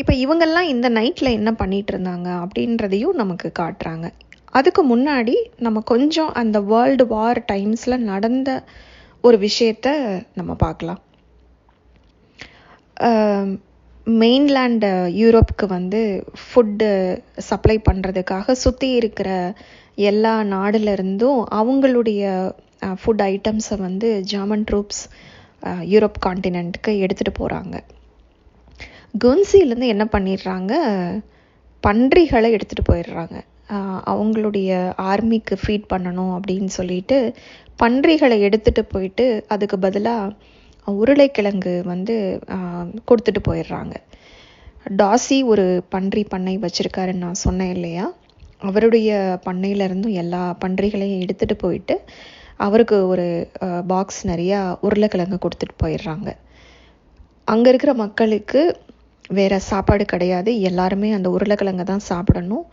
இப்போ இவங்கெல்லாம் இந்த நைட்டில் என்ன பண்ணிட்டு இருந்தாங்க அப்படின்றதையும் நமக்கு காட்டுறாங்க. அதுக்கு முன்னாடி நம்ம கொஞ்சம் அந்த வேர்ல்டு வார் டைம்ஸில் நடந்த ஒரு விஷயத்த நம்ம பார்க்கலாம். மெயின்லேண்டு யூரோப்புக்கு வந்து ஃபுட்டு சப்ளை பண்ணுறதுக்காக சுற்றி இருக்கிற எல்லா நாடுலேருந்தும் அவங்களுடைய ஃபுட் ஐட்டம்ஸை வந்து ஜெர்மன் ட்ரூப்ஸ் யூரோப் காண்டினென்ட்டுக்கு எடுத்துகிட்டு போகிறாங்க. குர்ன்சிலேருந்து என்ன பண்ணிடுறாங்க, பன்றிகளை எடுத்துகிட்டு போயிடுறாங்க. அவங்களுடைய ஆர்மிக்கு ஃபீட் பண்ணணும் அப்படின்னு சொல்லிட்டு பன்றிகளை எடுத்துகிட்டு போயிட்டு அதுக்கு பதிலாக உருளைக்கிழங்கு வந்து கொடுத்துட்டு போயிடுறாங்க. டாசி ஒரு பன்றி பண்ணை வச்சுருக்காருன்னு நான் சொன்னேன் இல்லையா, அவருடைய பண்ணையிலேருந்தும் எல்லா பன்றிகளையும் எடுத்துகிட்டு போயிட்டு அவருக்கு ஒரு பாக்ஸ் நிறையா உருளைக்கிழங்கு கொடுத்துட்டு போயிடுறாங்க. அங்கே இருக்கிற மக்களுக்கு வேறு சாப்பாடு கிடையாது, எல்லாருமே அந்த உருளைக்கிழங்கை தான் சாப்பிடணும்.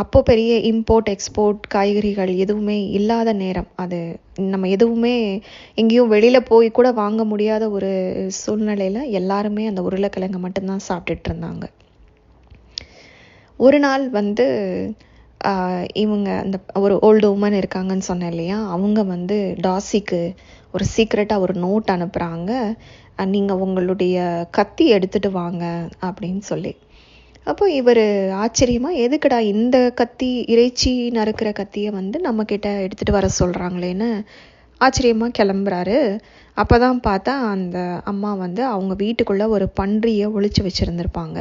அப்போது பெரிய இம்போர்ட் எக்ஸ்போர்ட் காய்கறிகள் எதுவுமே இல்லாத நேரம், அது நம்ம எதுவுமே எங்கேயும் வெளியில் போய் கூட வாங்க முடியாத ஒரு சூழ்நிலையில் எல்லாருமே அந்த உருளைக்கிழங்கை மட்டும்தான் சாப்பிட்டுட்டு இருந்தாங்க. ஒரு நாள் வந்து இவங்க அந்த ஒரு ஓல்டு உமன் இருக்காங்கன்னு சொன்னேன் இல்லையா, அவங்க வந்து டாசிக்கு ஒரு சீக்ரெட்டாக ஒரு நோட் அனுப்புகிறாங்க, நீங்கள் உங்களுடைய கத்தி எடுத்துகிட்டு வாங்க அப்படின்னு சொல்லி. அப்போ இவர் ஆச்சரியமாக, எதுக்குடா இந்த கத்தி, இறைச்சி நறுக்கிற கத்தியை வந்து நம்மக்கிட்ட எடுத்துகிட்டு வர சொல்கிறாங்களேன்னு ஆச்சரியமாக கிளம்புறாரு. அப்போ தான் பார்த்தா அந்த அம்மா வந்து அவங்க வீட்டுக்குள்ளே ஒரு பன்றியை ஒளிச்சு வச்சுருந்துருப்பாங்க.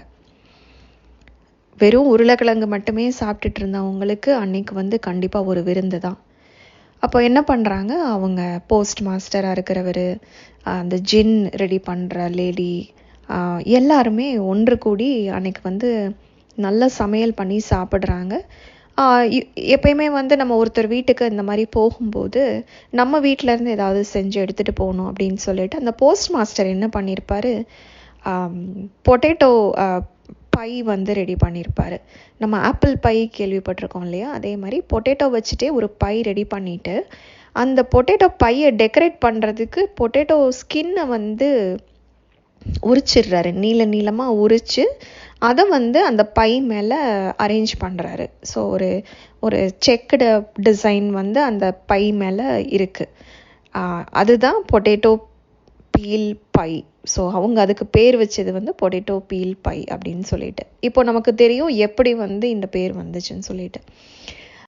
வெறும் உருளைக்கிழங்கு மட்டுமே சாப்பிட்டுட்டு இருந்தவங்களுக்கு அன்னைக்கு வந்து கண்டிப்பாக ஒரு விருந்து தான். அப்போ என்ன பண்ணுறாங்க, அவங்க போஸ்ட் மாஸ்டராக இருக்கிறவர், அந்த ஜின் ரெடி பண்ணுற லேடி, எல்லாருமே ஒன்று கூடி அன்னைக்கு வந்து நல்ல சமையல் பண்ணி சாப்பிட்றாங்க. எப்பயுமே வந்து நம்ம ஒருத்தர் வீட்டுக்கு இந்த மாதிரி போகும்போது நம்ம வீட்டிலேருந்து ஏதாவது செஞ்சு எடுத்துகிட்டு போகணும் அப்படின்னு சொல்லிட்டு அந்த போஸ்ட் மாஸ்டர் என்ன பண்ணியிருப்பார், பொட்டேட்டோ பை வந்து ரெடி பண்ணியிருப்பார். நம்ம ஆப்பிள் பை கேள்விப்பட்டிருக்கோம் இல்லையா, அதே மாதிரி பொட்டேட்டோ வச்சுட்டே ஒரு பை ரெடி பண்ணிவிட்டு அந்த பொட்டேட்டோ பையை டெக்கரேட் பண்ணுறதுக்கு பொட்டேட்டோ ஸ்கின்னை வந்து உரிச்சிடுறாரு, நீளமாக உரித்து அதை வந்து அந்த பை மேலே அரேஞ்ச் பண்ணுறாரு. ஸோ ஒரு செக்குடு டிசைன் வந்து அந்த பை மேலே இருக்குது. அதுதான் பொட்டேட்டோ பீல் பை. ஸோ அவங்க அதுக்கு பேர் வச்சது வந்து பொட்டேட்டோ பீல் பை அப்படின்னு சொல்லிட்டு. இப்போ நமக்கு தெரியும் எப்படி வந்து இந்த பேர் வந்துச்சுன்னு சொல்லிட்டு.